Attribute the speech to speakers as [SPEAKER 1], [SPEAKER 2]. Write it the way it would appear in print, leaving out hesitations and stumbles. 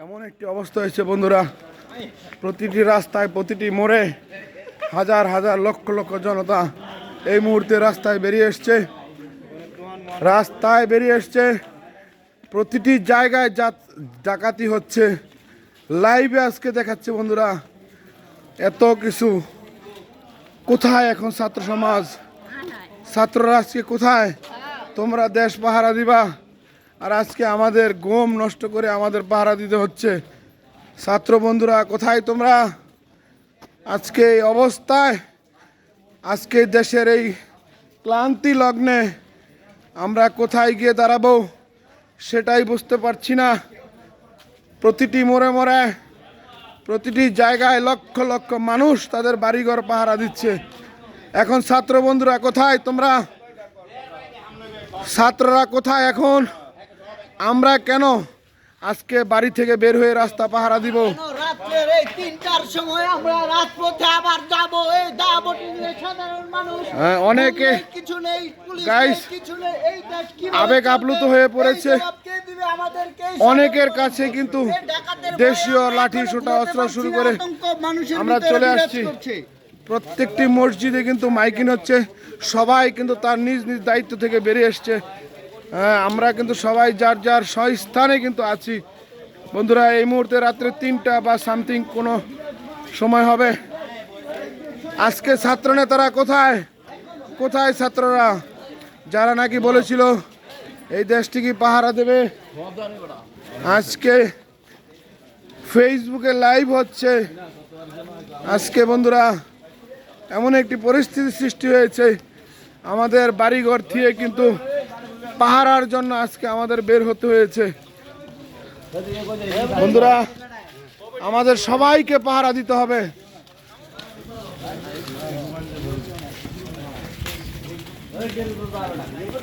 [SPEAKER 1] এমন একটি অবস্থা হয়েছে বন্ধুরা, প্রতিটি রাস্তায় প্রতিটি মোড়ে হাজার হাজার লক্ষ লক্ষ জনতা এই মুহূর্তে রাস্তায় বেরিয়ে এসছে। প্রতিটি জায়গায় ডাকাতি হচ্ছে। লাইভে আজকে দেখাচ্ছে বন্ধুরা, এত কিছু। কোথায় এখন ছাত্র সমাজ, ছাত্ররা আজকে কোথায়? তোমরা দেশ পাহারা দিবা, আর আজকে আমাদের ঘুম নষ্ট করে আমাদের পাহারা দিতে হচ্ছে। ছাত্র বন্ধুরা কোথায় তোমরা? আজকে এই অবস্থায়, আজকে দেশের এই ক্লান্তি লগ্নে আমরা কোথায় গিয়ে দাঁড়াবো সেটাই বুঝতে পারছি না। প্রতিটি মোড়ে মোড়ে প্রতিটি জায়গায় লক্ষ লক্ষ মানুষ তাদের বাড়িঘর পাহারা দিচ্ছে। এখন ছাত্র বন্ধুরা কোথায় তোমরা? ছাত্ররা কোথায় এখন? আমরা কেন আজকে বাড়ি থেকে বের হয়ে রাস্তা পাহারা দিব?
[SPEAKER 2] রাত্রের এই ৩টার সময় আমরা রাজপথে আবার যাব। এই দাবটি নিয়ে সাধারণ মানুষ
[SPEAKER 1] অনেকে
[SPEAKER 2] কিছু নেই, পুলিশ
[SPEAKER 1] গাইস
[SPEAKER 2] কিছু নেই। এই দেশ কি
[SPEAKER 1] আবেগ আপ্লুত হয়ে পড়েছে। অনেকের কাছে কিন্তু দেশীয় লাঠি সোটা অস্ত্র শুরু করে আমরা চলে আসছি। প্রত্যেকটি মসজিদে কিন্তু মাইকিং হচ্ছে, সবাই কিন্তু তার নিজ নিজ দায়িত্ব থেকে বেরিয়ে এসছে। আমরা কিন্তু সবাই যার যার স্বস্থানে কিন্তু আছি বন্ধুরা। এই মুহূর্তে রাত্রে ৩টা বা সামথিং কোনো সময় হবে। আজকে ছাত্র নেতারা কোথায়? কোথায় ছাত্ররা, যারা নাকি বলেছিল এই দেশটিকে পাহারা দেবে? আজকে ফেসবুকে লাইভ হচ্ছে। আজকে বন্ধুরা এমন একটি পরিস্থিতি সৃষ্টি হয়েছে, আমাদের বাড়িঘর থেকে কিন্তু পাহারার জন্য আজকে আমাদের বের হতে হয়েছে। বন্ধুরা আমাদের সবাইকে পাহারা দিতে হবে।